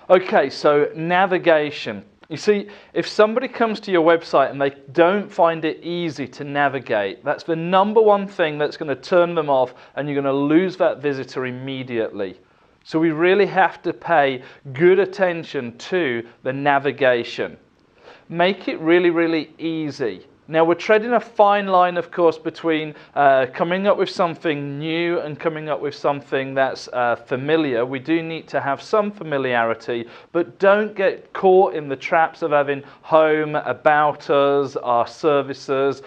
Okay, so navigation. You see, if somebody comes to your website and they don't find it easy to navigate, that's the number one thing that's going to turn them off, and you're going to lose that visitor immediately. So we really have to pay good attention to the navigation. Make it really, really easy. Now, we're treading a fine line, of course, between coming up with something new and coming up with something that's familiar. We do need to have some familiarity, but don't get caught in the traps of having home, about us, our services,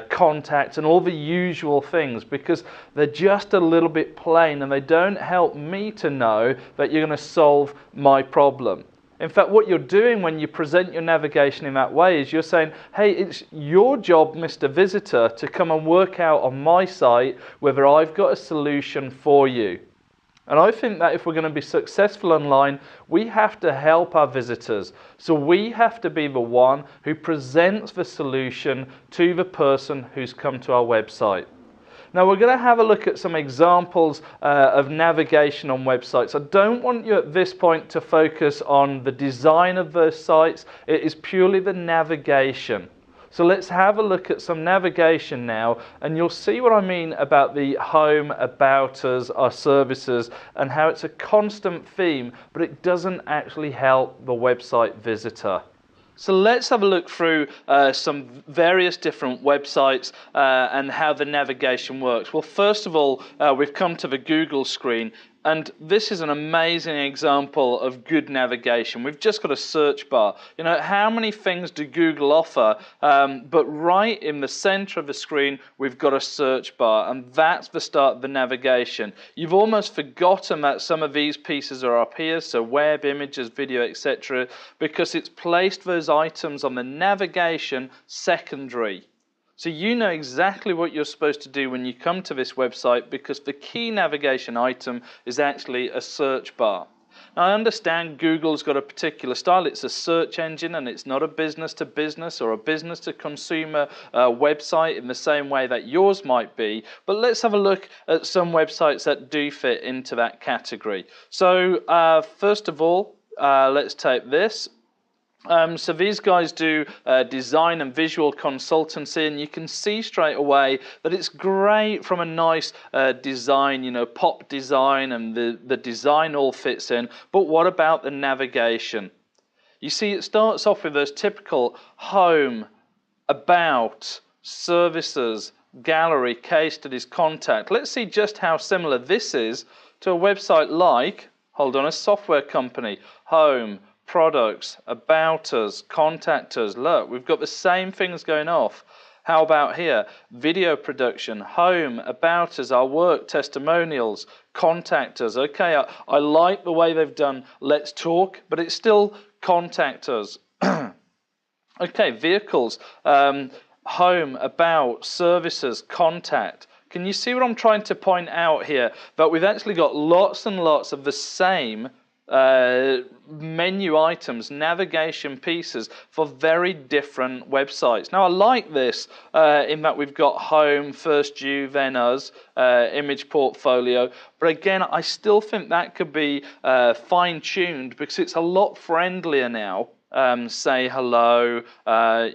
contact, and all the usual things, because they're just a little bit plain and they don't help me to know that you're going to solve my problem. In fact, what you're doing when you present your navigation in that way is you're saying, hey, it's your job, Mr. Visitor, to come and work out on my site whether I've got a solution for you. And I think that if we're going to be successful online, we have to help our visitors. So we have to be the one who presents the solution to the person who's come to our website. Now, we're going to have a look at some examples of navigation on websites. I don't want you at this point to focus on the design of those sites. It is purely the navigation. So let's have a look at some navigation now, and you'll see what I mean about the home, about us, our services, and how it's a constant theme, but it doesn't actually help the website visitor. So let's have a look through some various different websites and how the navigation works. Well, first of all, we've come to the Google screen, and this is an amazing example of good navigation. We've just got a search bar. You know, how many things do Google offer? But right in the center of the screen, we've got a search bar, and that's the start of the navigation. You've almost forgotten that some of these pieces are up here, so web, images, video, etc., because it's placed those items on the navigation secondary. So you know exactly what you're supposed to do when you come to this website, because the key navigation item is actually a search bar. Now, I understand Google's got a particular style. It's a search engine, and it's not a business-to-business or a business-to-consumer website in the same way that yours might be. But let's have a look at some websites that do fit into that category. So first of all, let's take this. So these guys do design and visual consultancy, and you can see straight away that it's great from a nice design, you know, pop design, and the design all fits in. But what about the navigation? You see, it starts off with those typical home, about, services, gallery, case studies, contact. Let's see just how similar this is to a website like, hold on, a software company, home, products, about us, contact us. Look, we've got the same things going off. How about here? Video production, home, about us, our work, testimonials, contact us. Okay, I like the way they've done let's talk, but it's still contact us. Okay, vehicles, home, about, services, contact. Can you see what I'm trying to point out here? That we've actually got lots and lots of the same menu items, navigation pieces for very different websites. Now, I like this in that we've got home, first you, then us, image portfolio. But again, I still think that could be fine-tuned, because it's a lot friendlier now. Say hello,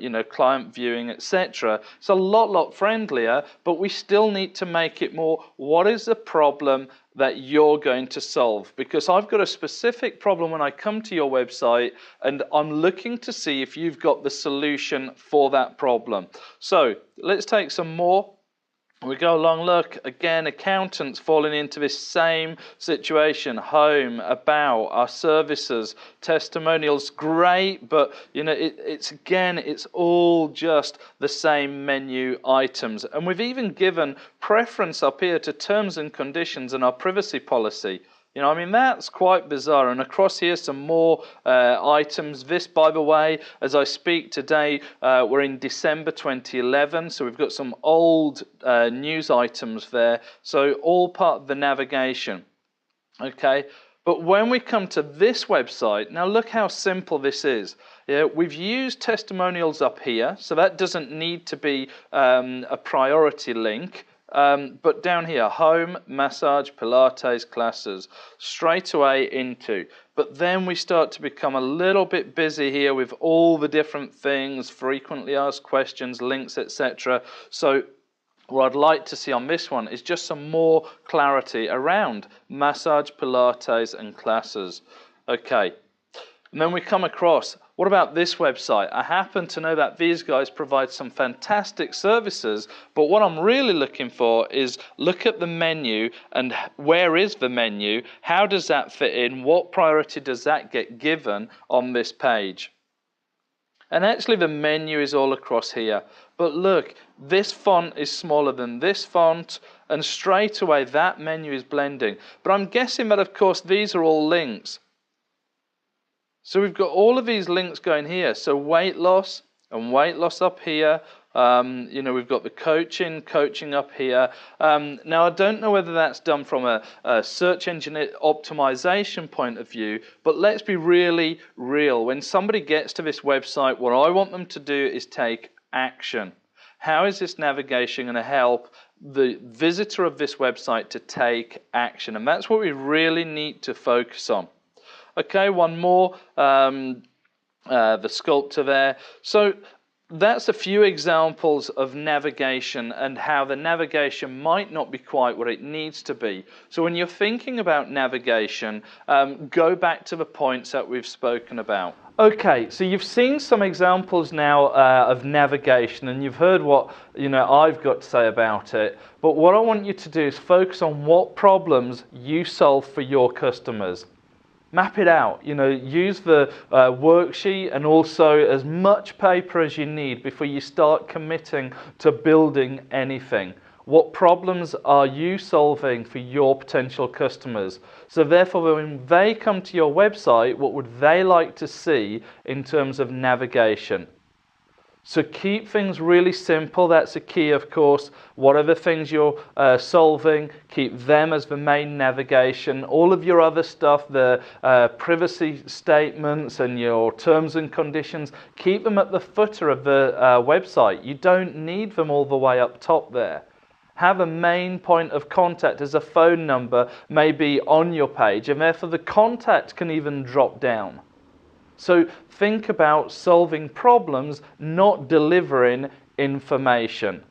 you know, client viewing, etc. It's a lot friendlier, but we still need to make it more, what is the problem that you're going to solve? Because I've got a specific problem when I come to your website, and I'm looking to see if you've got the solution for that problem. So let's take some more. We go along, look, again, accountants falling into this same situation, home, about, our services, testimonials, great, but you know, it's all just the same menu items. And we've even given preference up here to terms and conditions and our privacy policy. You know, I mean, that's quite bizarre. And across here, some more items. This, by the way, as I speak today, we're in December 2011. So we've got some old news items there. So all part of the navigation. Okay. But when we come to this website, now look how simple this is. Yeah, we've used testimonials up here. So that doesn't need to be a priority link. But down here, home, massage, Pilates classes, straight away into. But then we start to become a little bit busy here with all the different things, frequently asked questions, links, etc. So what I'd like to see on this one is just some more clarity around massage, Pilates and classes. Okay, and then we come across, what about this website? I happen to know that these guys provide some fantastic services, but what I'm really looking for is look at the menu and where is the menu? How does that fit in? What priority does that get given on this page? And actually the menu is all across here. But look, this font is smaller than this font, and straight away that menu is blending. But I'm guessing that, of course, these are all links. So we've got all of these links going here. So weight loss and weight loss up here. You know, we've got the coaching up here. Now, I don't know whether that's done from a search engine optimization point of view, but let's be really real. When somebody gets to this website, what I want them to do is take action. How is this navigation going to help the visitor of this website to take action? And that's what we really need to focus on. Okay, one more, the sculptor there. So that's a few examples of navigation and how the navigation might not be quite what it needs to be. So when you're thinking about navigation, go back to the points that we've spoken about. Okay, so you've seen some examples now of navigation, and you've heard what I've got to say about it. But what I want you to do is focus on what problems you solve for your customers. Map it out, use the worksheet and also as much paper as you need before you start committing to building anything. What problems are you solving for your potential customers? So therefore, when they come to your website, what would they like to see in terms of navigation? So keep things really simple. That's a key, of course. What are the things you're solving? Keep them as the main navigation. All of your other stuff, the privacy statements and your terms and conditions, keep them at the footer of the website. You don't need them all the way up top there. Have a main point of contact as a phone number maybe on your page, and therefore the contact can even drop down. So think about solving problems, not delivering information.